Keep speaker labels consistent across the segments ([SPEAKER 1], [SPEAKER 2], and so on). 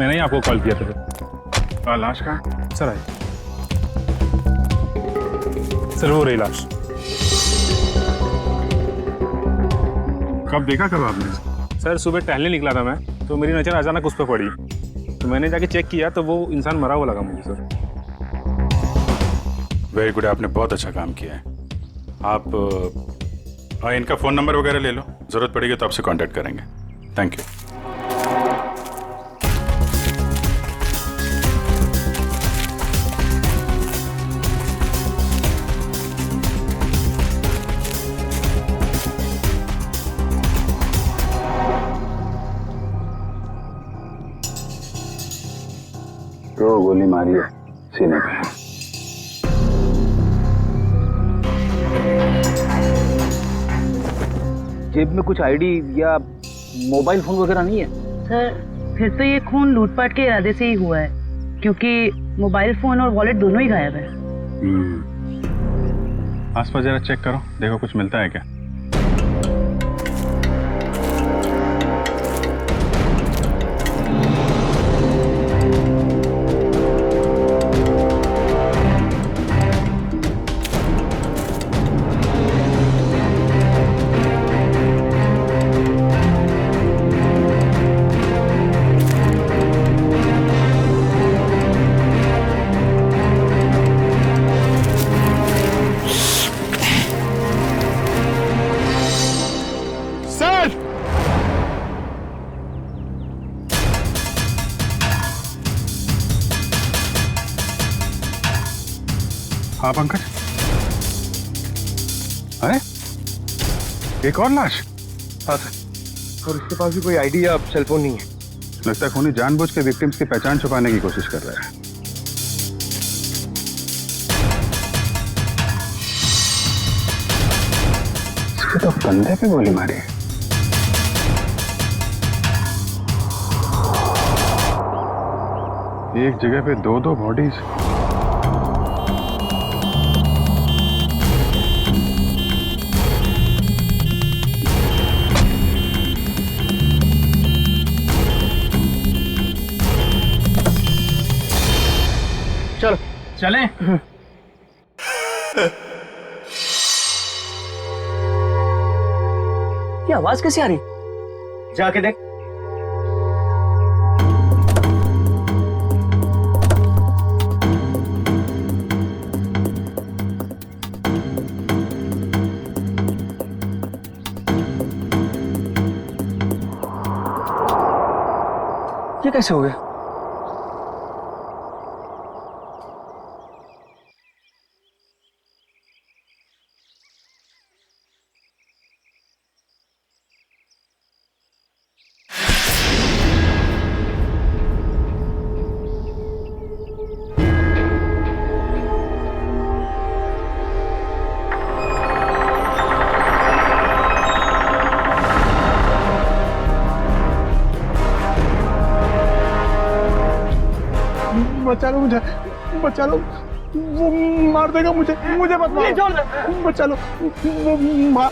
[SPEAKER 1] मैंने ही आपको कॉल किया था। लाश कहाँ? सर आई सर, वो रही लाश। कब देखा कब आपने? सर सुबह टहलने निकला था मैं, तो मेरी नज़र अचानक उस पर पड़ी, तो मैंने जाके चेक किया तो वो इंसान मरा हुआ लगा मुझे सर।
[SPEAKER 2] वेरी गुड, आपने बहुत अच्छा काम किया है। आप इनका फ़ोन नंबर वगैरह ले लो, ज़रूरत पड़ेगी तो आपसे कांटेक्ट करेंगे। Thank you.
[SPEAKER 3] तो गोली मारी है सीने पे।
[SPEAKER 4] जेब में कुछ आईडी या मोबाइल फोन वगैरह नहीं है?
[SPEAKER 5] सर फिर तो ये खून लूटपाट के इरादे से ही हुआ है, क्योंकि मोबाइल फोन और वॉलेट दोनों ही गायब है।
[SPEAKER 1] आसपास जरा चेक करो, देखो कुछ मिलता है क्या। हाँ पंकज, अरे एक और लाश?
[SPEAKER 6] हाँ सर, और इसके पास भी कोई आईडी या सेल फोन नहीं है।
[SPEAKER 1] लगता है खूनी जानबूझ के विक्टिम्स की पहचान छुपाने की कोशिश कर रहा है।
[SPEAKER 3] इसके तो कंधे पे गोली मारी है।
[SPEAKER 1] एक जगह पे दो दो बॉडीज।
[SPEAKER 4] चलो
[SPEAKER 1] चलें?
[SPEAKER 4] ये आवाज कैसी आ रही?
[SPEAKER 6] जाके देख।
[SPEAKER 4] ये कैसे हो गया?
[SPEAKER 6] बचा लो मुझे, बचा लो, वो मार देगा मुझे, मुझे मत मारो, बचा लो, वो मार।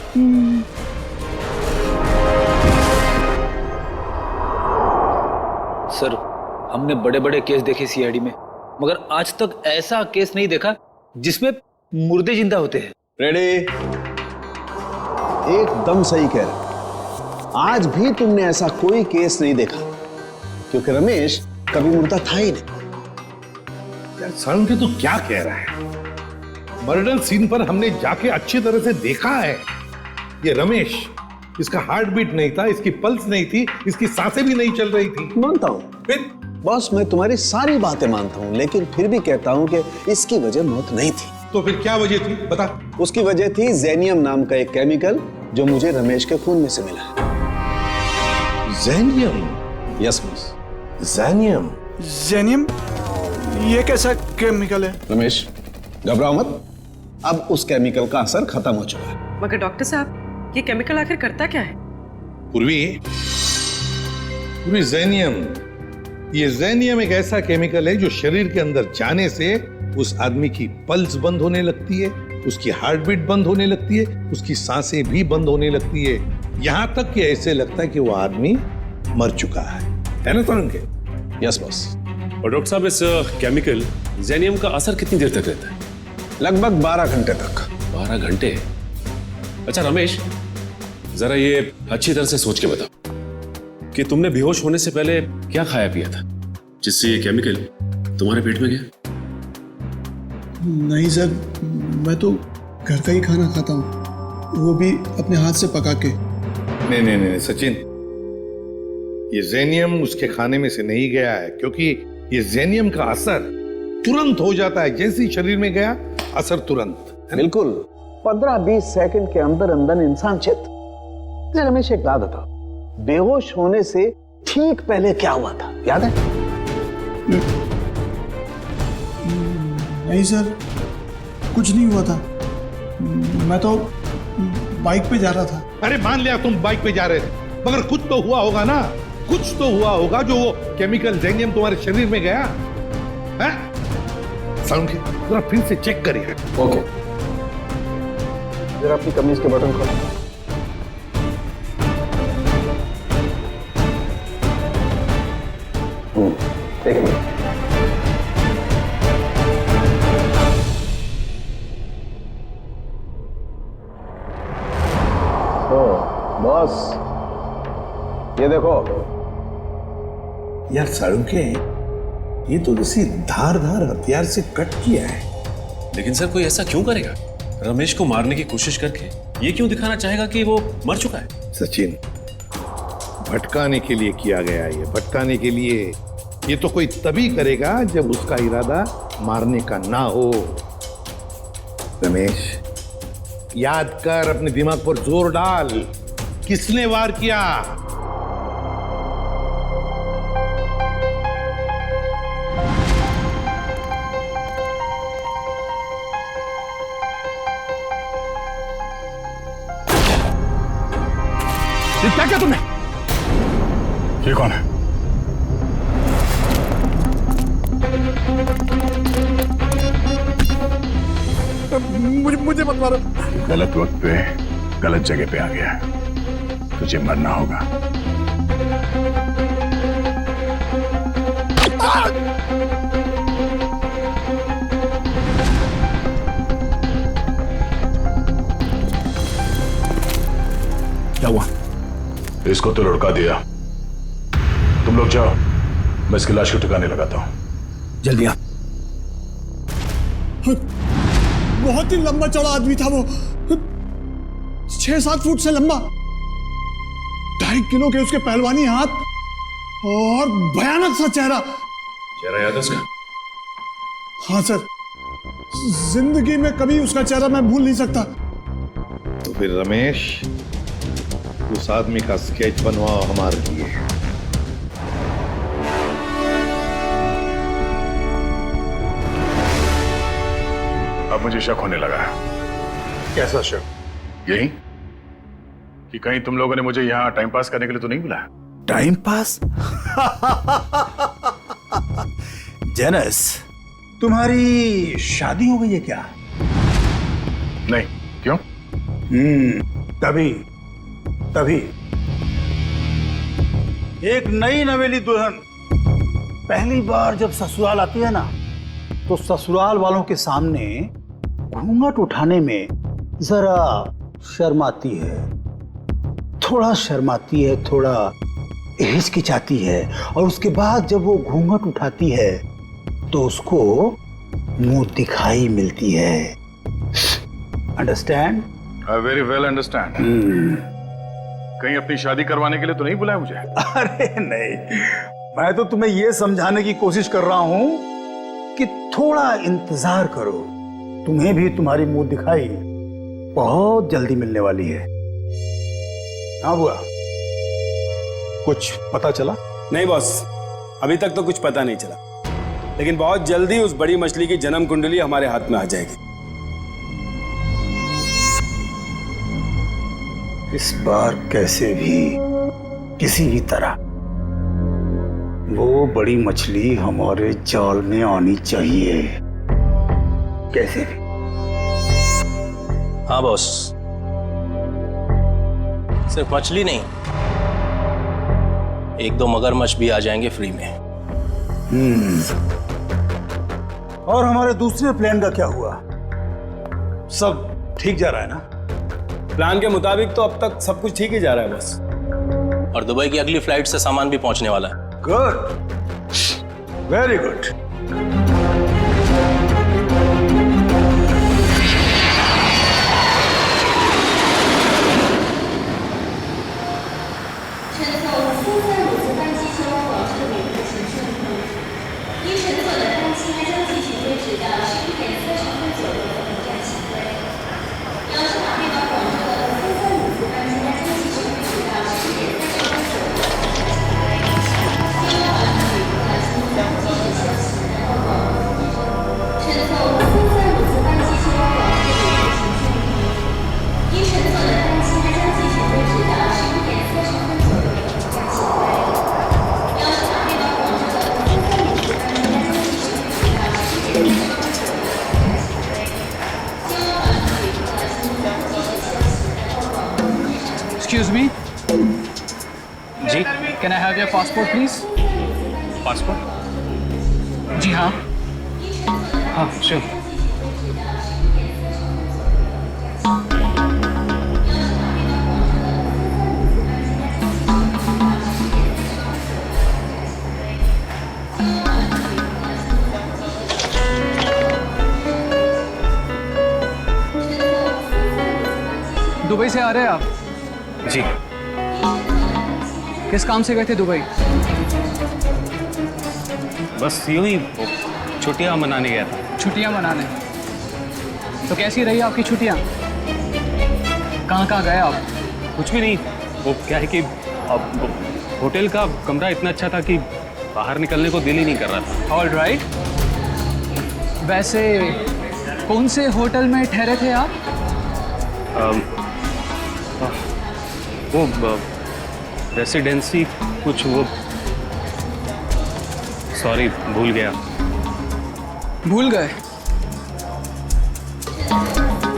[SPEAKER 4] सर हमने बड़े बड़े केस देखे सीआईडी में, मगर आज तक ऐसा केस नहीं देखा जिसमें मुर्दे जिंदा होते हैं।
[SPEAKER 7] रेडी? एकदम सही कह रहे। आज भी तुमने ऐसा कोई केस नहीं देखा, क्योंकि रमेश कभी मुर्दा था ही नहीं।
[SPEAKER 8] यार सारंग तू क्या कह रहा है? मर्डर सीन पर हमने जाके अच्छी तरह से देखा है। ये रमेश, इसका हार्ट बीट नहीं था, इसकी पल्स नहीं थी, इसकी सांसें भी नहीं चल रही थी।
[SPEAKER 7] मानता हूं
[SPEAKER 8] फिर
[SPEAKER 7] बॉस, मैं तुम्हारी सारी बातें मानता हूं, लेकिन फिर भी कहता हूं कि इसकी वजह मौत नहीं थी।
[SPEAKER 8] तो फिर क्या वजह थी बता?
[SPEAKER 7] उसकी वजह थी जेनियम नाम का एक केमिकल जो मुझे रमेश के खून में से मिला है।
[SPEAKER 8] जेनियम?
[SPEAKER 7] Yes boss.
[SPEAKER 8] जेनियम?
[SPEAKER 6] जेनियम? ये कैसा केमिकल है?
[SPEAKER 7] रमेश घबराओ मत, अब उस केमिकल का असर खत्म हो चुका है।
[SPEAKER 9] मगर डॉक्टर साहब, ये केमिकल आखिर करता क्या है?
[SPEAKER 8] पूर्वी, जेनियम, ये जेनियम एक ऐसा केमिकल है जो शरीर के अंदर जाने से उस आदमी की पल्स बंद होने लगती है, उसकी हार्ट बीट बंद होने लगती है, उसकी सांसें भी बंद होने लगती है, यहां तक कि ऐसे लगता है कि वो आदमी मर चुका है ना सारंग?
[SPEAKER 7] Yes boss.
[SPEAKER 10] और डॉक्टर साहब, इस केमिकल जेनियम का असर कितनी देर तक रहता है?
[SPEAKER 7] लगभग 12 घंटे तक।
[SPEAKER 10] 12 घंटे? अच्छा रमेश, जरा ये अच्छी तरह से सोच के बताओ कि तुमने बेहोश होने से पहले क्या खाया पिया था जिससे ये केमिकल तुम्हारे पेट में गया?
[SPEAKER 6] नहीं सर, मैं तो घर का ही खाना खाता हूँ, वो भी अपने हाथ से पका के।
[SPEAKER 8] नहीं नहीं नहीं सचिन, ये जेनियम उसके खाने में से नहीं गया है, क्योंकि ये जेनियम का असर तुरंत हो जाता है, जैसे ही शरीर में गया असर तुरंत।
[SPEAKER 7] बिल्कुल 15-20 सेकंड के अंदर अंदर इंसान चित। रमेश एक बात बताओ, बेहोश होने से ठीक पहले क्या हुआ था, याद है?
[SPEAKER 6] नहीं सर, कुछ नहीं हुआ था, मैं तो बाइक पे जा रहा था।
[SPEAKER 8] अरे मान लिया तुम बाइक पे जा रहे थे, मगर कुछ तो हुआ होगा ना, कुछ तो हुआ होगा जो वो केमिकल जेनियम तुम्हारे शरीर में गया है। साउंड की जरा फिर से चेक करिए।
[SPEAKER 7] ओके, जरा अपनी कमीज के बटन खोलो। एक मिनट। बॉस ये देखो।
[SPEAKER 8] यार साळुंखे, ये तो किसी धारदार हथियार से कट किया है।
[SPEAKER 10] लेकिन सर कोई ऐसा क्यों करेगा? रमेश को मारने की कोशिश करके ये क्यों दिखाना चाहेगा कि वो मर चुका है?
[SPEAKER 8] सचिन, भटकाने के लिए किया गया है, ये भटकाने के लिए। ये तो कोई तभी करेगा जब उसका इरादा मारने का ना हो। रमेश, याद कर, अपने दिमाग पर जोर डाल, किसने वार किया?
[SPEAKER 6] ये क्या किया तुमने?
[SPEAKER 2] ये कौन है?
[SPEAKER 6] मुझे मत मारो।
[SPEAKER 3] गलत वक्त पे गलत जगह पे आ गया, तुझे मरना होगा।
[SPEAKER 6] क्या हुआ?
[SPEAKER 3] इसको तो लुढ़का दिया। तुम लोग जाओ, मैं इसकी लाश को ठिकाने लगाता हूं।
[SPEAKER 6] जल्दी आ। बहुत ही लंबा चौड़ा आदमी था वो, 6-7 फुट से लंबा, 2.5 किलो के उसके पहलवानी हाथ और भयानक सा चेहरा।
[SPEAKER 10] चेहरा याद है उसका?
[SPEAKER 6] हाँ सर, जिंदगी में कभी उसका चेहरा मैं भूल नहीं सकता।
[SPEAKER 8] तो फिर रमेश, उस आदमी का स्केच बनवाओ हमारे लिए।
[SPEAKER 3] अब मुझे शक होने लगा है।
[SPEAKER 8] कैसा शक?
[SPEAKER 3] यही कि कहीं तुम लोगों ने मुझे यहाँ टाइम पास करने के लिए तो नहीं बुलाया?
[SPEAKER 6] Time pass? जेनस, तुम्हारी शादी हो गई है क्या?
[SPEAKER 3] नहीं, क्यों?
[SPEAKER 6] तभी एक नई नवेली दुल्हन पहली बार जब ससुराल आती है ना, तो ससुराल वालों के सामने घूंघट उठाने में जरा शर्माती है, थोड़ा हिचकिचाती है, और उसके बाद जब वो घूंघट उठाती है तो उसको मुंह दिखाई मिलती है। Understand?
[SPEAKER 3] I very well understand. कहीं अपनी शादी करवाने के लिए तो नहीं बुलाया मुझे?
[SPEAKER 6] अरे नहीं, मैं तो तुम्हें यह समझाने की कोशिश कर रहा हूं कि थोड़ा इंतजार करो, तुम्हें भी तुम्हारी मुंह दिखाई बहुत जल्दी मिलने वाली है। हाँ बुआ, कुछ पता चला?
[SPEAKER 11] नहीं बॉस, अभी तक तो कुछ पता नहीं चला, लेकिन बहुत जल्दी उस बड़ी मछली की जन्म कुंडली हमारे हाथ में आ जाएगी।
[SPEAKER 6] इस बार कैसे भी, किसी भी तरह वो बड़ी मछली हमारे जाल में आनी चाहिए, कैसे भी।
[SPEAKER 12] हाँ बॉस, सिर्फ मछली नहीं, 1-2 मगरमच्छ भी आ जाएंगे फ्री में।
[SPEAKER 6] और हमारे दूसरे प्लान का क्या हुआ? सब ठीक जा रहा है ना?
[SPEAKER 11] प्लान के मुताबिक तो अब तक सब कुछ ठीक ही जा रहा है बस।
[SPEAKER 12] और दुबई की अगली फ्लाइट से सामान भी पहुंचने वाला है।
[SPEAKER 6] Good, very good.
[SPEAKER 13] Excuse me. जी. Can I have your passport, please?
[SPEAKER 12] Passport?
[SPEAKER 13] जी हाँ. हाँ, sure. दुबई से आ रहे हैं आप?
[SPEAKER 12] जी।
[SPEAKER 13] किस काम से गए थे दुबई?
[SPEAKER 12] बस यूं ही छुट्टियां मनाने गया था।
[SPEAKER 13] छुट्टियां मनाने? तो कैसी रही आपकी छुट्टियां? कहाँ कहाँ गए आप?
[SPEAKER 12] कुछ भी नहीं, वो क्या है कि अब होटल का कमरा इतना अच्छा था कि बाहर निकलने को दिल ही नहीं कर रहा था।
[SPEAKER 13] All right. वैसे कौन से होटल में ठहरे थे आप?
[SPEAKER 12] वो रेसिडेंसी कुछ वो, सॉरी भूल गया।
[SPEAKER 13] भूल गए?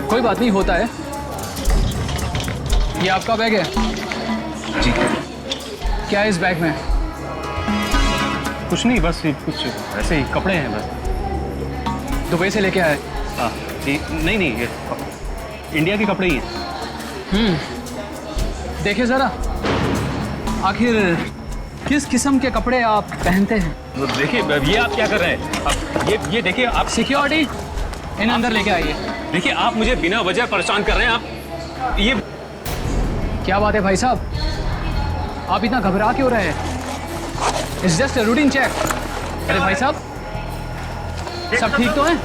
[SPEAKER 13] कोई बात नहीं, होता है। ये आपका बैग है?
[SPEAKER 12] जी।
[SPEAKER 13] क्या है इस बैग में?
[SPEAKER 12] कुछ नहीं, बस कुछ ऐसे ही कपड़े हैं बस।
[SPEAKER 13] दुबई से लेके आए?
[SPEAKER 12] हाँ जी। नहीं नहीं, ये इंडिया के कपड़े ही हैं।
[SPEAKER 13] देखिए जरा, आखिर किस किस्म के कपड़े आप पहनते हैं?
[SPEAKER 12] देखिए, ये आप क्या कर रहे हैं? अब ये देखिए आप।
[SPEAKER 13] सिक्योरिटी, इन अंदर लेके आइए।
[SPEAKER 12] देखिए, आप मुझे बिना वजह परेशान कर रहे हैं। आप ये
[SPEAKER 13] क्या बात है भाई साहब, आप इतना घबरा क्यों रहे हैं? It's just a routine check. अरे भाई साहब, सब ठीक तो है?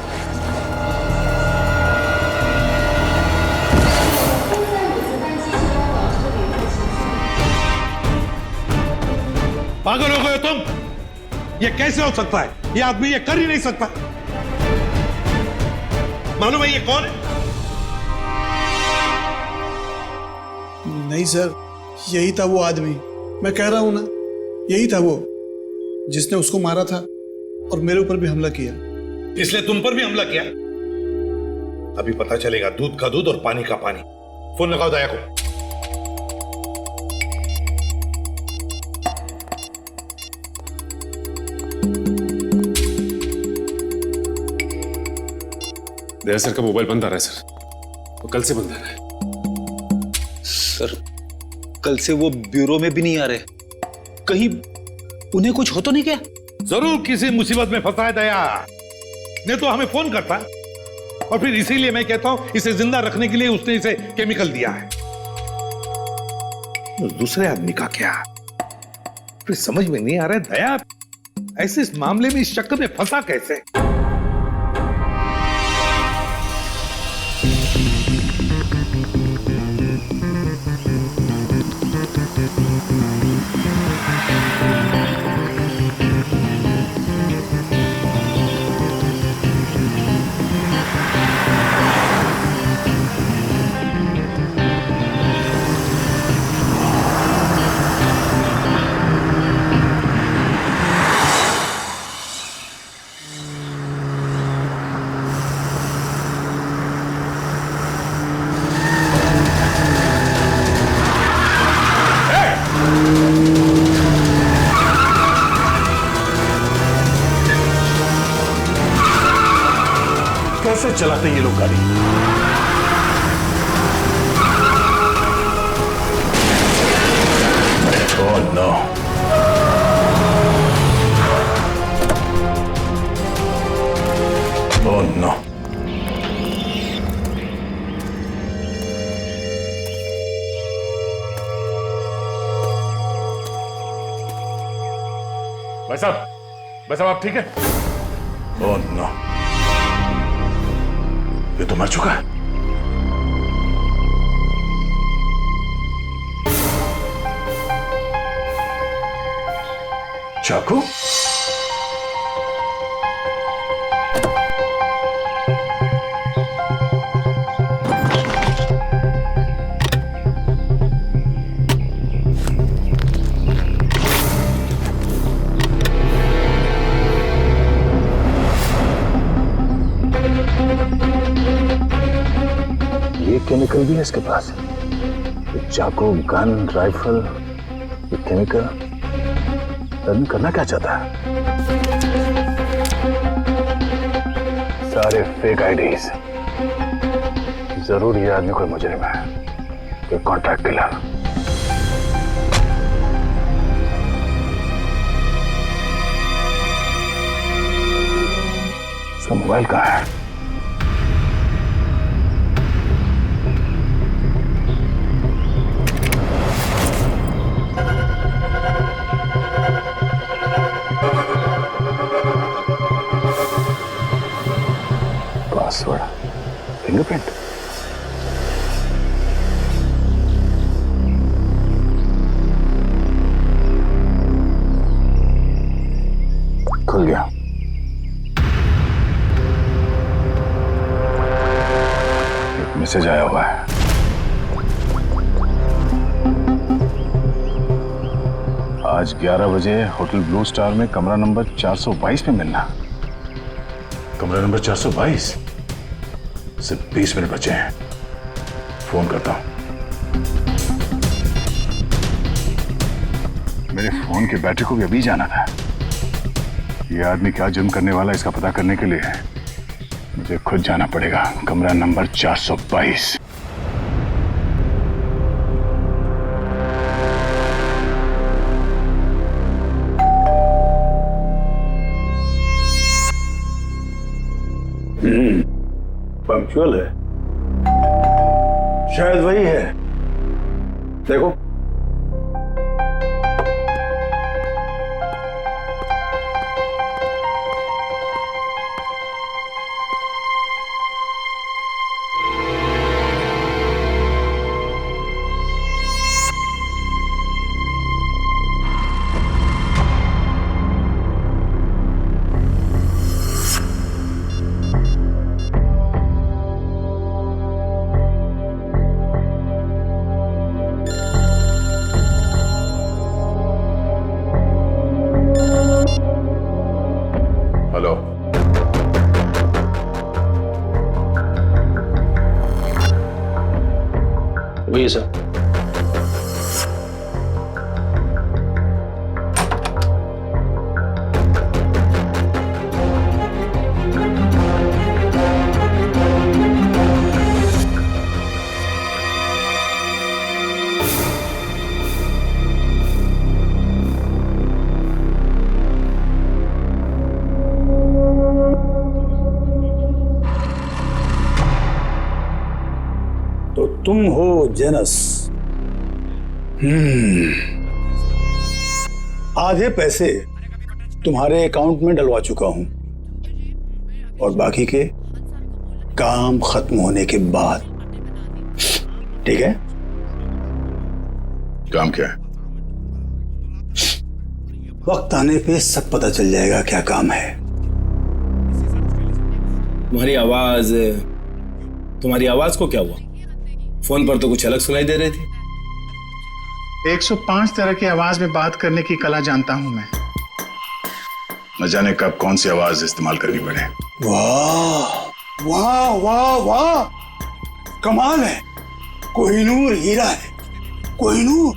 [SPEAKER 8] पागल हो गए तुम? ये कैसे हो सकता है? ये आदमी ये कर ही नहीं सकता। मालूम है ये कौन है?
[SPEAKER 14] नहीं सर, यही था वो आदमी। मैं कह रहा हूं ना, यही था वो जिसने उसको मारा था और मेरे ऊपर भी हमला किया।
[SPEAKER 8] इसलिए तुम पर भी हमला किया? अभी पता चलेगा दूध का दूध और पानी का पानी। फोन लगाओ दया को।
[SPEAKER 10] दया सर का मोबाइल बंद आ रहा है सर, वो कल से बंद आ रहा है।
[SPEAKER 4] सर, कल से वो ब्यूरो में भी नहीं आ रहे। कहीं उन्हें कुछ हो तो नहीं क्या?
[SPEAKER 8] जरूर किसी मुसीबत में फंसा है दया, नहीं तो हमें फोन करता। और फिर इसीलिए मैं कहता हूं इसे जिंदा रखने के लिए उसने इसे केमिकल दिया है। दूसरे आदमी का क्या? फिर समझ में नहीं आ रहा है दया, ऐसे इस मामले में इस चक्कर में फंसा कैसे?
[SPEAKER 3] चलाते हैं ये लोग गाड़ी? Oh no. Oh no.
[SPEAKER 2] भाई साहब आप ठीक है?
[SPEAKER 3] ओह नो, ये तो मर चुका है। चाकू?
[SPEAKER 7] ये केमिकल भी है इसके पास। ये चाकू, गन, राइफल, ये केमिकल आदमी करना क्या चाहता है? सारे फेक आईडीज। जरूर ये आदमी कोई मुजरिम है, कोई कॉन्ट्रैक्ट किलर। इसका मोबाइल कहाँ है? Password, fingerprint. खुल गया। एक मैसेज आया हुआ है। आज 11 बजे होटल ब्लू स्टार में कमरा नंबर 422 में मिलना।
[SPEAKER 3] कमरा नंबर 422? सिर्फ 20 मिनट बचे हैं, फोन करता हूं। मेरे फोन की बैटरी को भी अभी जाना था। ये आदमी क्या जुर्म करने वाला है इसका पता करने के लिए मुझे खुद जाना पड़ेगा। कमरा नंबर 422।
[SPEAKER 6] पंक्चुअल है, शायद वही है। देखो,
[SPEAKER 3] हेलो,
[SPEAKER 4] वही सर।
[SPEAKER 6] तो तुम हो जेनस। आधे पैसे तुम्हारे अकाउंट में डलवा चुका हूं और बाकी के काम खत्म होने के बाद। ठीक है?
[SPEAKER 3] काम क्या है?
[SPEAKER 6] वक्त आने पे सब पता चल जाएगा क्या काम है।
[SPEAKER 11] तुम्हारी आवाज को क्या हुआ? फोन पर तो कुछ अलग सुनाई दे रही थी।
[SPEAKER 14] 105 तरह की आवाज में बात करने की कला जानता हूं मैं।
[SPEAKER 3] न जाने कब कौन सी आवाज इस्तेमाल करनी पड़े।
[SPEAKER 6] वाह वाह वाह वाह, कमाल है। कोहिनूर हीरा है, कोहिनूर।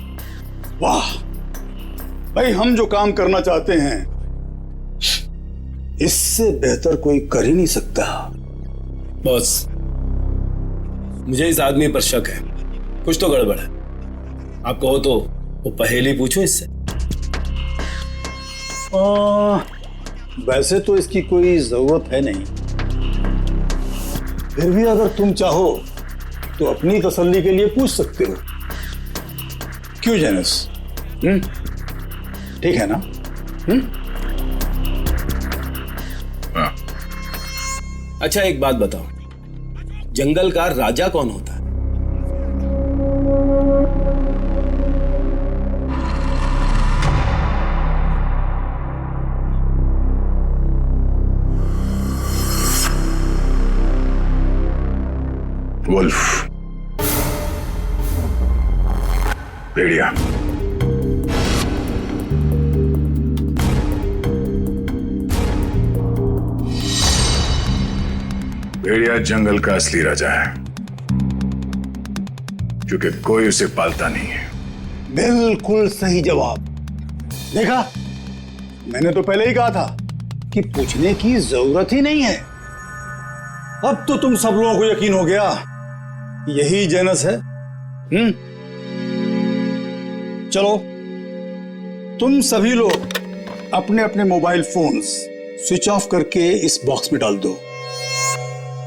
[SPEAKER 6] वाह भाई, हम जो काम करना चाहते हैं इससे बेहतर कोई कर ही नहीं सकता।
[SPEAKER 11] बॉस, मुझे इस आदमी पर शक है, कुछ तो गड़बड़ है। आप कहो तो वो पहेली पूछो इससे।
[SPEAKER 6] वैसे तो इसकी कोई जरूरत है नहीं, फिर भी अगर तुम चाहो तो अपनी तसल्ली के लिए पूछ सकते हो। क्यों जेनस? ठीक है ना?
[SPEAKER 3] हाँ।
[SPEAKER 11] अच्छा एक बात बताओ, जंगल का राजा कौन होता है?
[SPEAKER 3] वुल्फ, भेड़िया। भेड़िया जंगल का असली राजा है, क्योंकि कोई उसे पालता नहीं है।
[SPEAKER 6] बिल्कुल सही जवाब। देखा, मैंने तो पहले ही कहा था कि पूछने की जरूरत ही नहीं है। अब तो तुम सब लोगों को यकीन हो गया, यही जेनस है। चलो, तुम सभी लोग अपने अपने मोबाइल फोन्स स्विच ऑफ करके इस बॉक्स में डाल दो।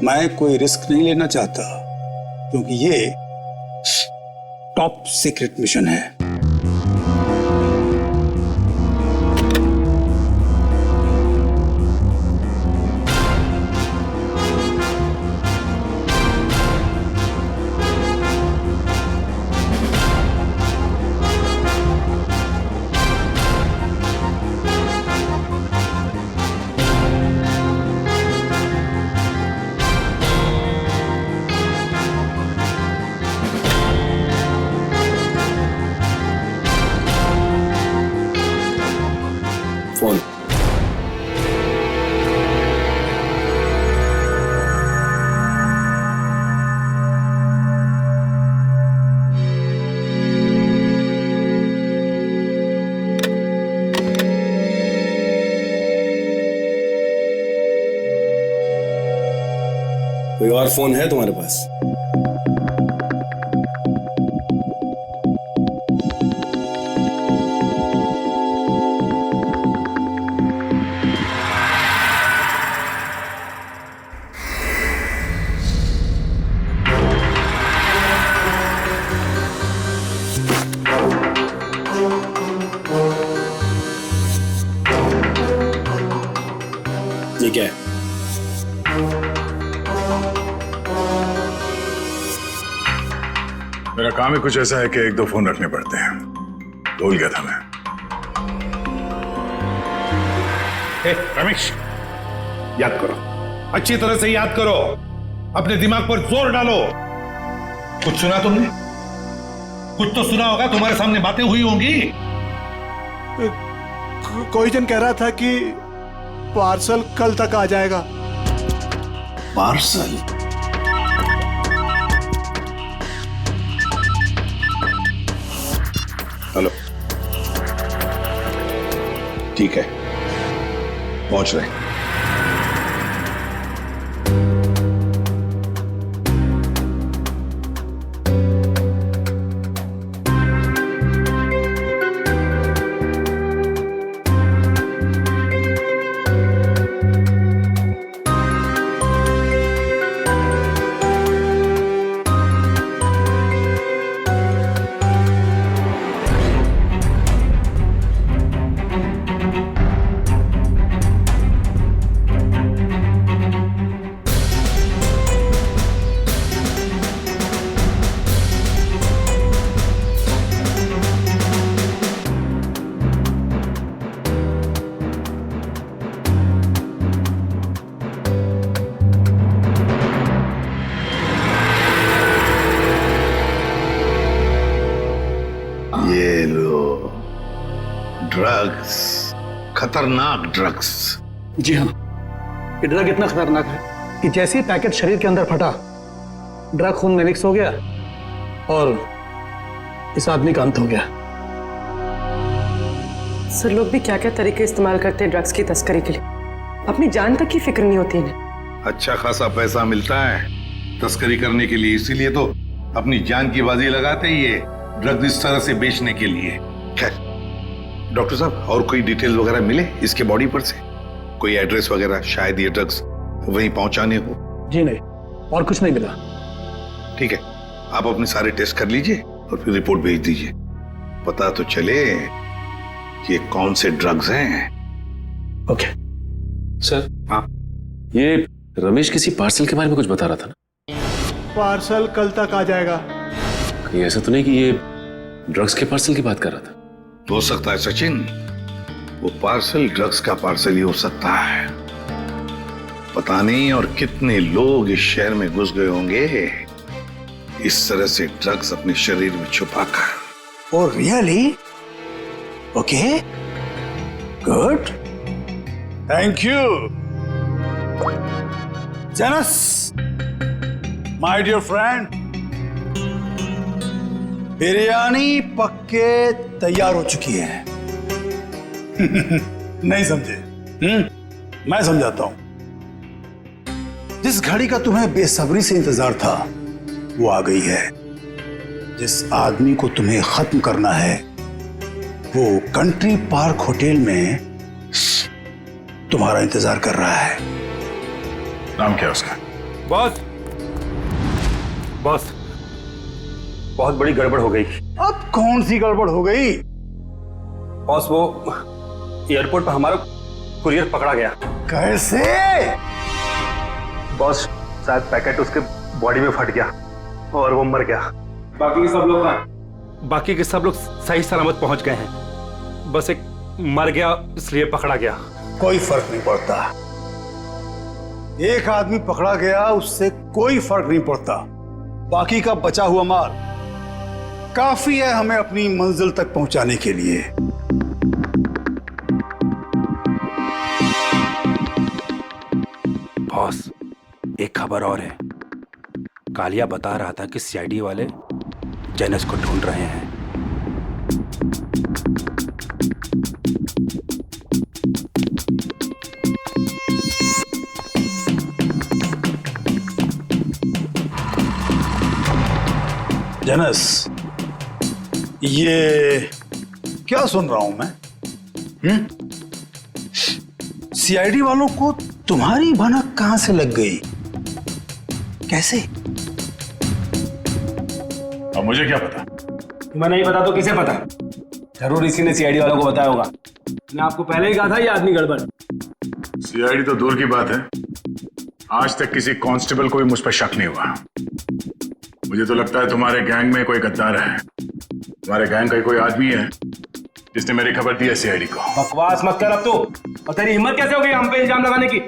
[SPEAKER 6] मैं कोई रिस्क नहीं लेना चाहता, क्योंकि ये टॉप सीक्रेट मिशन है।
[SPEAKER 11] फोन। कोई और फोन है तुम्हारे पास? ये क्या है?
[SPEAKER 3] मेरा काम ही कुछ ऐसा है कि एक दो फोन रखने पड़ते हैं। भूल गया था मैं।
[SPEAKER 8] रमेश, याद करो, अच्छी तरह से याद करो, अपने दिमाग पर जोर डालो। कुछ सुना तुमने? कुछ तो सुना होगा, तुम्हारे सामने बातें हुई होंगी।
[SPEAKER 14] कोई जन कह रहा था कि पार्सल कल तक आ जाएगा।
[SPEAKER 7] पार्सल?
[SPEAKER 3] हेलो,
[SPEAKER 7] ठीक है, पहुंच रहे हैं।
[SPEAKER 8] ये लो ड्रग्स, खतरनाक ड्रग्स।
[SPEAKER 14] जी हाँ, ये ड्रग इतना खतरनाक है कि जैसे ही पैकेट शरीर के अंदर फटा, ड्रग खून में मिक्स हो गया और इस आदमी का अंत हो गया।
[SPEAKER 9] सर, लोग भी क्या क्या तरीके इस्तेमाल करते हैं ड्रग्स की तस्करी के लिए। अपनी जान तक की फिक्र नहीं होती इन्हें।
[SPEAKER 8] अच्छा खासा पैसा मिलता है तस्करी करने के लिए, इसीलिए तो अपनी जान की बाजी लगाते ही ये ड्रग्स इस तरह से बेचने के लिए। खैर डॉक्टर साहब, और कोई डिटेल वगैरह मिले इसके बॉडी पर से? कोई एड्रेस वगैरह, शायद ये ड्रग्स वहीं पहुंचाने हो?
[SPEAKER 14] जी नहीं, और कुछ नहीं मिला।
[SPEAKER 8] ठीक है, आप अपने सारे टेस्ट कर लीजिए और फिर रिपोर्ट भेज दीजिए, पता तो चले कि ये कौन से ड्रग्स हैं।
[SPEAKER 14] Okay
[SPEAKER 10] sir.
[SPEAKER 8] हाँ,
[SPEAKER 10] ये रमेश किसी पार्सल के बारे में कुछ बता रहा था ना?
[SPEAKER 6] पार्सल कल तक आ जाएगा।
[SPEAKER 10] कहीं ऐसा तो नहीं कि ये ड्रग्स के पार्सल की बात कर रहा था?
[SPEAKER 8] हो सकता है सचिन, वो पार्सल ड्रग्स का पार्सल ही हो सकता है। पता नहीं और कितने लोग इस शहर में घुस गए होंगे इस तरह से ड्रग्स अपने शरीर में छुपाकर।
[SPEAKER 6] Oh really? Okay, good, thank you Janus, my dear friend. Biryani पक्के तैयार हो चुकी है। नहीं समझे? मैं समझाता हूं। जिस घड़ी का तुम्हें बेसब्री से इंतजार था वो आ गई है। जिस आदमी को तुम्हें खत्म करना है वो कंट्री पार्क होटल में तुम्हारा इंतजार कर रहा है।
[SPEAKER 3] नाम क्या है उसका?
[SPEAKER 15] बॉस, बॉस, बहुत बड़ी गड़बड़ हो गई।
[SPEAKER 6] अब कौन सी गड़बड़ हो गई?
[SPEAKER 15] बॉस, वो एयरपोर्ट पर हमारा कुरियर पकड़ा गया।
[SPEAKER 6] कैसे?
[SPEAKER 15] बॉस, शायद पैकेट उसके बॉडी में फट गया और वो मर गया। बाकी के सब लोग सही सलामत पहुंच गए हैं, बस एक मर गया इसलिए पकड़ा गया।
[SPEAKER 6] कोई फर्क नहीं पड़ता, एक आदमी पकड़ा गया उससे कोई फर्क नहीं पड़ता। बाकी का बचा हुआ माल काफी है हमें अपनी मंजिल तक पहुंचाने के लिए।
[SPEAKER 15] बॉस, एक खबर और है। कालिया बता रहा था कि सीआईडी वाले जेनस को ढूंढ रहे हैं।
[SPEAKER 6] जेनस, ये क्या सुन रहा हूं मैं? सीआईडी वालों को तुम्हारी भनक कहां से लग गई? कैसे?
[SPEAKER 3] अब मुझे क्या पता?
[SPEAKER 11] तुम्हें नहीं पता तो किसे पता? जरूर इसी ने सीआईडी वालों को बताया होगा। मैंने आपको पहले ही कहा था ये आदमी गड़बड़।
[SPEAKER 3] सीआईडी तो दूर की बात है, आज तक किसी कांस्टेबल को भी मुझ पर शक नहीं हुआ। मुझे तो लगता है तुम्हारे गैंग में कोई गद्दार है। तुम्हारे गैंग का कोई आदमी है जिसने मेरी खबर दी है सीआईडी को।
[SPEAKER 11] बकवास मत कर अब तो। और तेरी हिम्मत कैसे हो गई हम पे इल्जाम लगाने की?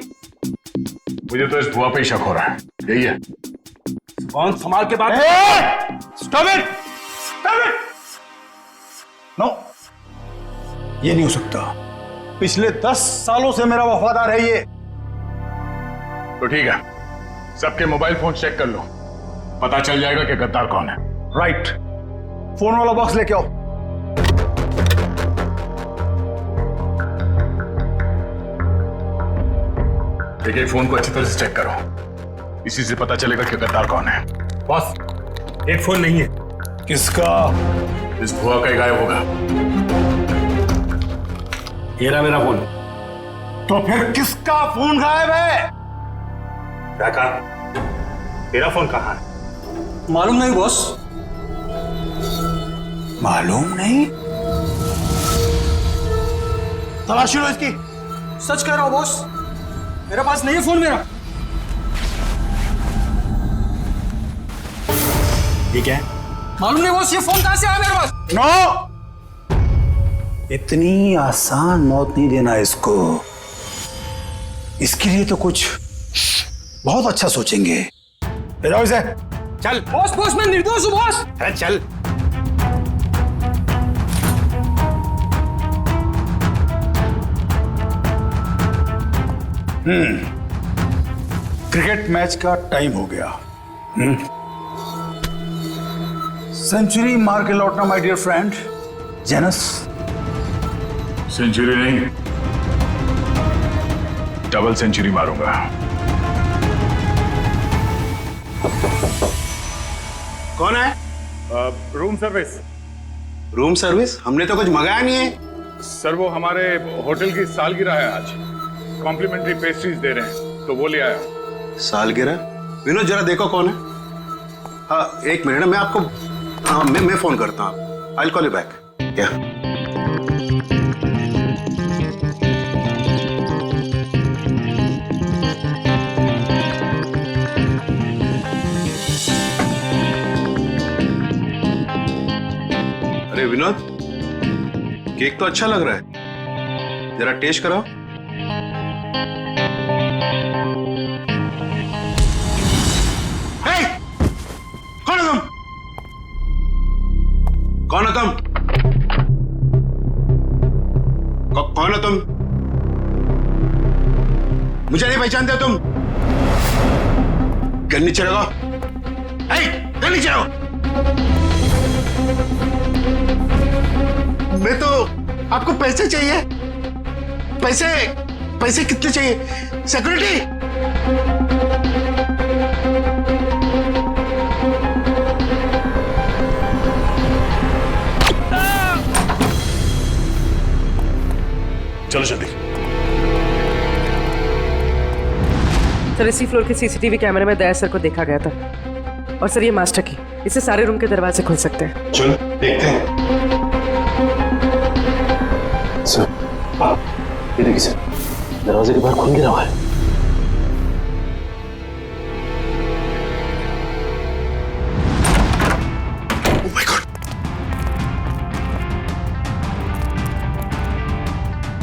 [SPEAKER 3] मुझे तो इस बुआ पे ही शक हो रहा है। यही है।
[SPEAKER 11] कौन संभाल के बात?
[SPEAKER 6] Stop it! Stop it! No, ये नहीं हो सकता। पिछले 10 सालों से मेरा वफादार है ये।
[SPEAKER 3] तो ठीक है, सबके मोबाइल फोन चेक कर लो, पता चल जाएगा कि गद्दार कौन है।
[SPEAKER 6] राइट, फोन वाला बॉक्स लेके आओ।
[SPEAKER 3] एक फोन को अच्छी तरह से चेक करो, इसी से पता चलेगा कि गद्दार कौन है।
[SPEAKER 15] बॉस, एक फोन नहीं है।
[SPEAKER 6] किसका?
[SPEAKER 3] इस बुआ का ही गायब होगा।
[SPEAKER 15] ये रहा मेरा फोन।
[SPEAKER 6] तो फिर किसका फोन गायब है?
[SPEAKER 15] काका, तेरा फोन कहाँ है?
[SPEAKER 14] मालूम नहीं बॉस।
[SPEAKER 6] मालूम नहीं? तलाशी लो इसकी।
[SPEAKER 14] सच कह रहा हूं बॉस, मेरे पास नहीं है फोन मेरा।
[SPEAKER 15] ये क्या है?
[SPEAKER 14] मालूम नहीं बॉस, ये फोन कहां से आया मेरे पास?
[SPEAKER 6] नो, इतनी आसान मौत नहीं देना इसको। इसके लिए तो कुछ बहुत अच्छा सोचेंगे। ले जाओ इसे।
[SPEAKER 15] चल
[SPEAKER 14] बॉस, बॉस मैं निर्दोष हूं बॉस।
[SPEAKER 15] अरे चल।
[SPEAKER 6] क्रिकेट मैच का टाइम हो गया। सेंचुरी मार के लौटना my dear friend Janus.
[SPEAKER 3] Century नहीं, डबल सेंचुरी मारूंगा।
[SPEAKER 16] कौन है?
[SPEAKER 3] Room service.
[SPEAKER 16] Room service? हमने तो कुछ मंगाया नहीं है।
[SPEAKER 3] सर वो हमारे होटल की सालगिरह है आज, कॉम्प्लीमेंट्री पेस्ट्रीज दे रहे हैं तो वो ले आया हूँ।
[SPEAKER 16] सालगिरह? विनोद जरा देखो कौन है। हाँ एक मिनट, मैं आपको मैं फोन करता हूँ। I will call you back. क्या? अरे विनोद, केक तो अच्छा लग रहा है, जरा टेस्ट कराओ। हे! कौन है तुम? कौन है तुम? कौन हो तुम? मुझे नहीं पहचानते तुम? घर नीचे रखो। घर नीचे रखो। मैं तो, आपको पैसे चाहिए? पैसे? पैसे कितने चाहिए? सिक्योरिटी?
[SPEAKER 10] चलो जल्दी।
[SPEAKER 9] सर इसी फ्लोर के सीसीटीवी कैमरे में दया सर को देखा गया था। और सर ये मास्टर की, इससे सारे रूम के दरवाजे खुल सकते हैं।
[SPEAKER 16] चलो देखते हैं।
[SPEAKER 11] सर, ये देखिए सर, दरवाजे के बाहर खून गिरा हुआ है।
[SPEAKER 16] Oh my God!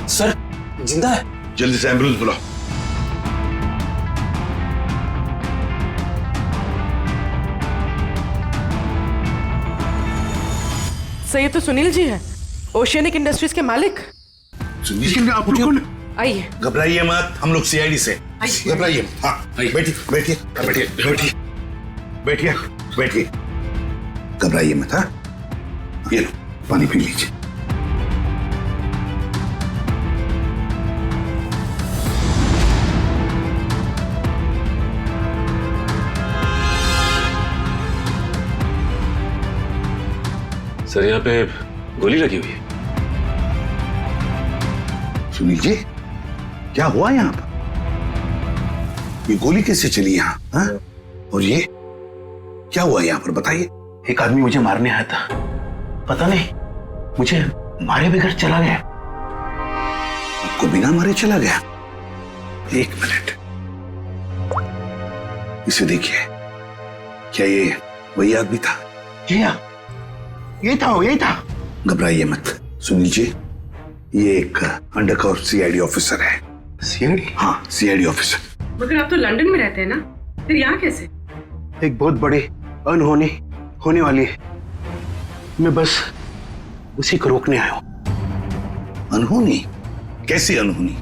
[SPEAKER 11] सर, जिंदा है।
[SPEAKER 16] जल्दी से एम्बुलेंस बुलाओ।
[SPEAKER 9] सर ये तो सुनील जी है, ओशियनिक इंडस्ट्रीज के मालिक।
[SPEAKER 16] सुनील, आप लोग कौन?
[SPEAKER 9] आइए।
[SPEAKER 8] घबराइए मत, हम लोग सीआईडी से। घबराइए। हाँ बैठिए बैठिए बैठिए बैठिए बैठिए बैठिए। घबराइए मत। हाँ ये लो पानी पी लीजिए।
[SPEAKER 10] सर यहाँ पे गोली लगी हुई है।
[SPEAKER 8] सुनील जी, क्या हुआ यहाँ पर? ये गोली कैसे चली यहाँ? हाँ? और ये क्या हुआ यहाँ पर बताइए।
[SPEAKER 16] एक आदमी मुझे मारने आया था, पता नहीं मुझे मारे बगैर चला गया।
[SPEAKER 8] आपको बिना मारे चला गया? एक मिनट, इसे देखिए, क्या ये वही आदमी था?
[SPEAKER 16] जी हाँ, यही था।
[SPEAKER 8] घबराइए मत सुनील जी, ये एक अंडरकवर सीआईडी ऑफिसर है।
[SPEAKER 16] सीआईडी?
[SPEAKER 8] हाँ सीआईडी ऑफिसर।
[SPEAKER 9] मगर आप तो लंदन में रहते हैं ना, फिर यहाँ कैसे?
[SPEAKER 16] एक बहुत बड़ी अनहोनी होने वाली है, मैं बस उसी को रोकने आया हूं।
[SPEAKER 8] अनहोनी? कैसी अनहोनी?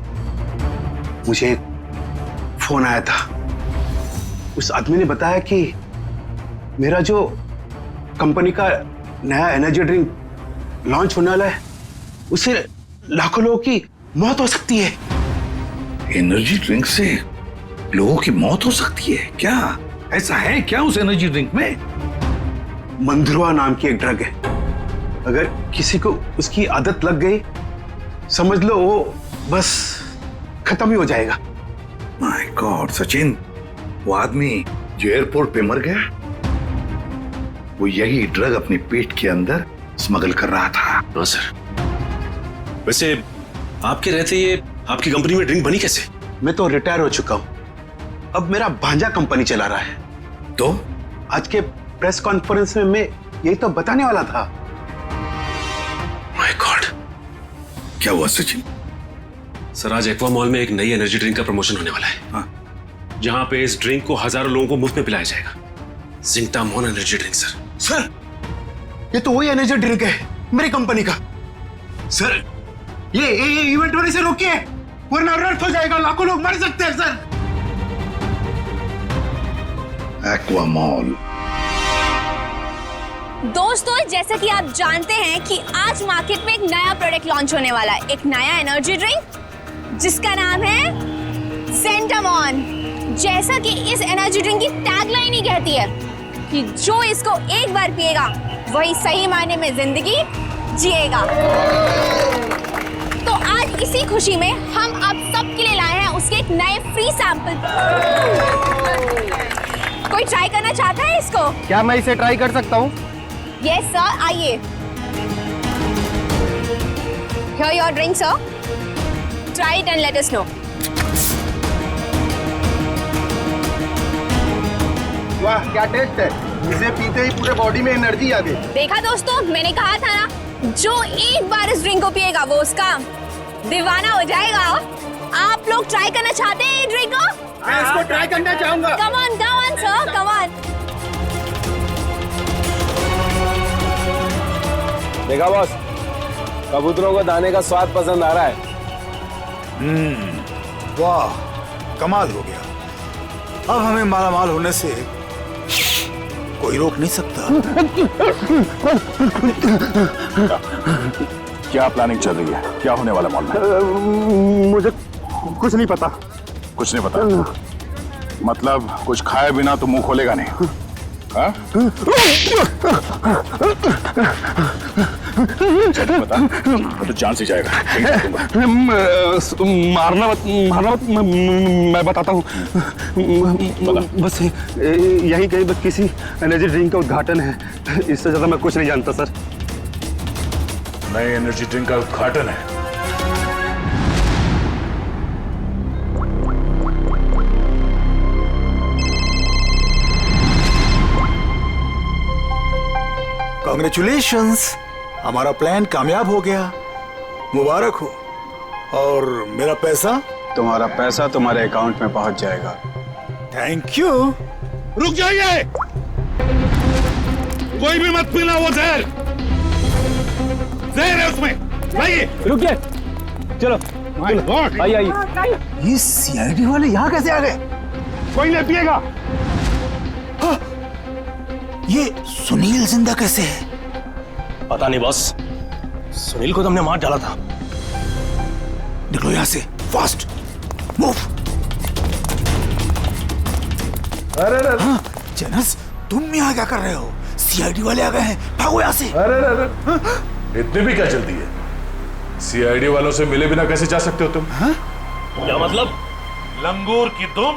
[SPEAKER 16] मुझे एक फोन आया था, उस आदमी ने बताया कि मेरा जो कंपनी का नया एनर्जी ड्रिंक लॉन्च होने वाला है, उससे लाखों लोगों की मौत हो सकती है।
[SPEAKER 8] एनर्जी ड्रिंक से लोगों की मौत हो सकती है? क्या ऐसा है क्या उस एनर्जी ड्रिंक में?
[SPEAKER 16] मंधुआ नाम की एक ड्रग है, अगर किसी को उसकी आदत लग गई, समझ लो वो बस खत्म ही हो जाएगा।
[SPEAKER 8] माय गॉड सचिन, वो आदमी जो एयरपोर्ट पे मर गया, वो यही ड्रग अपने पेट के अंदर स्मगल कर रहा था।
[SPEAKER 10] हाँ सर। वैसे आपके रहते ये आपकी कंपनी में ड्रिंक बनी कैसे?
[SPEAKER 16] मैं तो रिटायर हो चुका हूं, अब मेरा भांजा कंपनी चला रहा है।
[SPEAKER 8] तो
[SPEAKER 16] आज के प्रेस कॉन्फ्रेंस में मैं यही तो बताने वाला था।
[SPEAKER 8] माय गॉड, क्या हुआ सचिन?
[SPEAKER 10] सर आज एक्वा मॉल में एक नई एनर्जी ड्रिंक का प्रमोशन होने वाला है।
[SPEAKER 8] हाँ।
[SPEAKER 10] जहां पे इस ड्रिंक को हजारों लोगों को मुफ्त में पिलाया जाएगा। जिंकटामोन एनर्जी ड्रिंक
[SPEAKER 16] सर, ये तो वही एनर्जी ड्रिंक है मेरी कंपनी का। सर ये इवेंट होने से रोकिए, वरना अनर्थ हो जाएगा, लाखों लोग मर सकते हैं सर।
[SPEAKER 8] Aqua mall.
[SPEAKER 17] दोस्तों जैसा कि आप जानते हैं कि आज मार्केट में एक नया प्रोडक्ट लॉन्च होने वाला है, एक नया एनर्जी ड्रिंक जिसका नाम है सेंटामॉन। जैसा कि इस एनर्जी ड्रिंक की टैगलाइन ही कहती है, कि जो इसको एक बार पिएगा वही सही मायने में जिंदगी जिएगा। तो आज इसी खुशी में हम आप सबके लिए लाए हैं उसके एक नए फ्री सैंपल। कोई ट्राई करना चाहता है इसको?
[SPEAKER 15] क्या मैं इसे ट्राई कर सकता हूँ?
[SPEAKER 17] यस सर, आइए। Here your drink, sir. Try it and let us know.
[SPEAKER 15] वाह क्या टेस्ट है, इसे पीते ही पूरे बॉडी में एनर्जी आ गई।
[SPEAKER 17] देखा दोस्तों, मैंने कहा था ना, जो एक बार इस ड्रिंक को पिएगा वो उसका दीवाना हो जाएगा। आप लोग ट्राई करना चाहते हैं ये ड्रिंक को?
[SPEAKER 15] मैं इसको ट्राई करना चाहूंगा।
[SPEAKER 17] Come on, sir, come on.
[SPEAKER 11] देखा बॉस, कबूतरों को दाने का स्वाद पसंद आ रहा है।
[SPEAKER 6] वाह, कमाल हो गया। अब हमें मालामाल होने से कोई रोक नहीं सकता।
[SPEAKER 3] क्या प्लानिंग चल रही है? क्या होने वाला मॉल में?
[SPEAKER 15] मुझे कुछ नहीं पता।
[SPEAKER 3] कुछ नहीं पता? मतलब कुछ खाए बिना तो मुंह खोलेगा नहीं? हाँ? बता, तो जान से जाएगा।
[SPEAKER 15] मारना मत, मैं बताता हूँ। बस यही कहीं बस किसी एनर्जी ड्रिंक का उद्घाटन है, इससे ज्यादा मैं कुछ नहीं जानता सर।
[SPEAKER 3] नए एनर्जी ड्रिंक का उद्घाटन है?
[SPEAKER 6] कांग्रेचुलेशंस, हमारा प्लान कामयाब हो गया। मुबारक हो। और मेरा पैसा?
[SPEAKER 16] तुम्हारा पैसा तुम्हारे अकाउंट में पहुंच जाएगा।
[SPEAKER 6] Thank you.
[SPEAKER 8] रुक जाइए, कोई भी मत पीना वो जहर। जहर है उसमें। लाइए।
[SPEAKER 15] रुकिए, चलो आइए।
[SPEAKER 6] ये सीआईडी वाले यहाँ कैसे आ गए?
[SPEAKER 8] कोई नहीं पिएगा।
[SPEAKER 6] ये सुनील जिंदा कैसे है?
[SPEAKER 11] पता नहीं बॉस, सुनील को तो हमने मार डाला था।
[SPEAKER 6] निकलो यहाँ से, फास्ट मूव।
[SPEAKER 3] अरे
[SPEAKER 6] हाँ, जनस तुम यहाँ क्या कर रहे हो? सीआईडी वाले आ गए हैं, भागो यहाँ से।
[SPEAKER 3] अरे इतनी भी क्या जल्दी है? सीआईडी वालों से मिले बिना कैसे जा सकते हो तुम?
[SPEAKER 11] क्या मतलब?
[SPEAKER 8] लंगूर की दुम।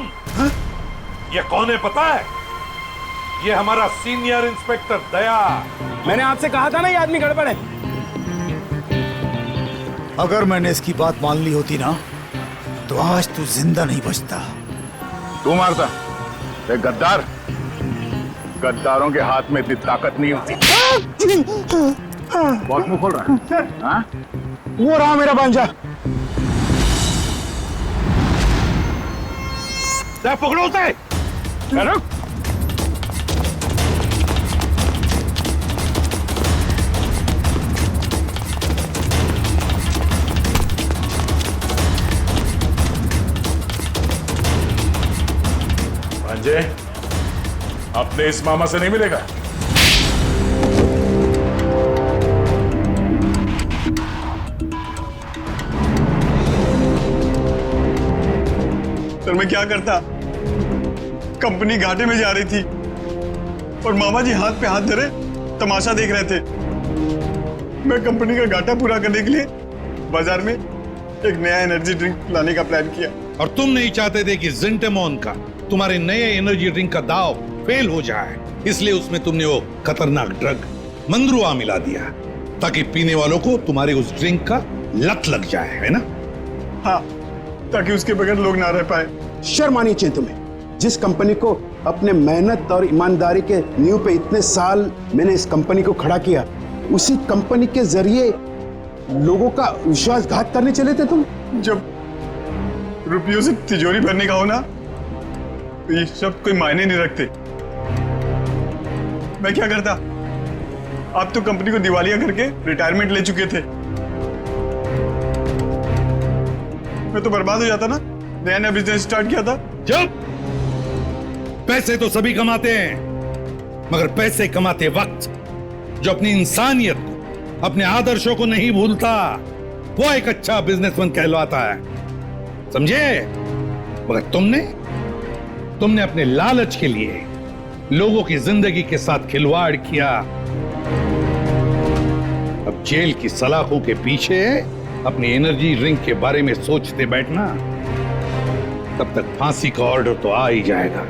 [SPEAKER 8] ये कौन है पता है? ये हमारा सीनियर इंस्पेक्टर दया।
[SPEAKER 15] मैंने आपसे कहा था ना ये आदमी गड़बड़ है।
[SPEAKER 6] अगर मैंने इसकी बात मान ली होती ना तो आज तू जिंदा नहीं बचता।
[SPEAKER 3] तू मारता? एक गद्दार, गद्दारों के हाथ में इतनी ताकत नहीं होती। बहुत मुंह खोल रहा है। हाँ?
[SPEAKER 15] वो रहा मेरा भांजा।
[SPEAKER 8] पकड़ो उसे।
[SPEAKER 3] भांजे, अपने इस मामा से नहीं मिलेगा।
[SPEAKER 18] सर मैं क्या करता? कंपनी घाटे में जा रही थी और मामा जी हाथ पे हाथ धरे तमाशा देख रहे थे। मैं कंपनी का घाटा पूरा करने के लिए बाजार में एक नया एनर्जी ड्रिंक लाने का प्लान किया।
[SPEAKER 8] और तुम नहीं चाहते थे कि जिंटेमोन का, तुम्हारे नए एनर्जी ड्रिंक का दाव फेल हो जाए, इसलिए उसमें तुमने वो खतरनाक ड्रग मंद्रुआ मिला दिया ताकि पीने वालों को तुम्हारे उस ड्रिंक का लत लग जाए, है ना?
[SPEAKER 18] हाँ, ताकि उसके बगैर लोग ना रह पाए।
[SPEAKER 16] शर्म आनी चाहिए तुम्हें। जिस कंपनी को अपने मेहनत और ईमानदारी के नींव पे इतने साल मैंने इस कंपनी को खड़ा किया, उसी कंपनी के जरिए लोगों का विश्वासघात करने चले थे तुम।
[SPEAKER 18] जब रुपयों से तिजोरी भरने का हो ना तो ये सब कोई मायने नहीं रखते। मैं क्या करता? आप तो कंपनी को दिवालिया करके रिटायरमेंट ले चुके थे। मैं तो बर्बाद हो जाता ना। नया नया बिजनेस स्टार्ट किया था।
[SPEAKER 8] जब पैसे तो सभी कमाते हैं, मगर पैसे कमाते वक्त जो अपनी इंसानियत को, अपने आदर्शों को नहीं भूलता, वो एक अच्छा बिजनेसमैन कहलाता है, समझे? मगर तुमने अपने लालच के लिए लोगों की जिंदगी के साथ खिलवाड़ किया। अब जेल की सलाखों के पीछे अपनी एनर्जी ड्रिंक के बारे में सोचते बैठना, तब तक फांसी का ऑर्डर तो आ ही जाएगा।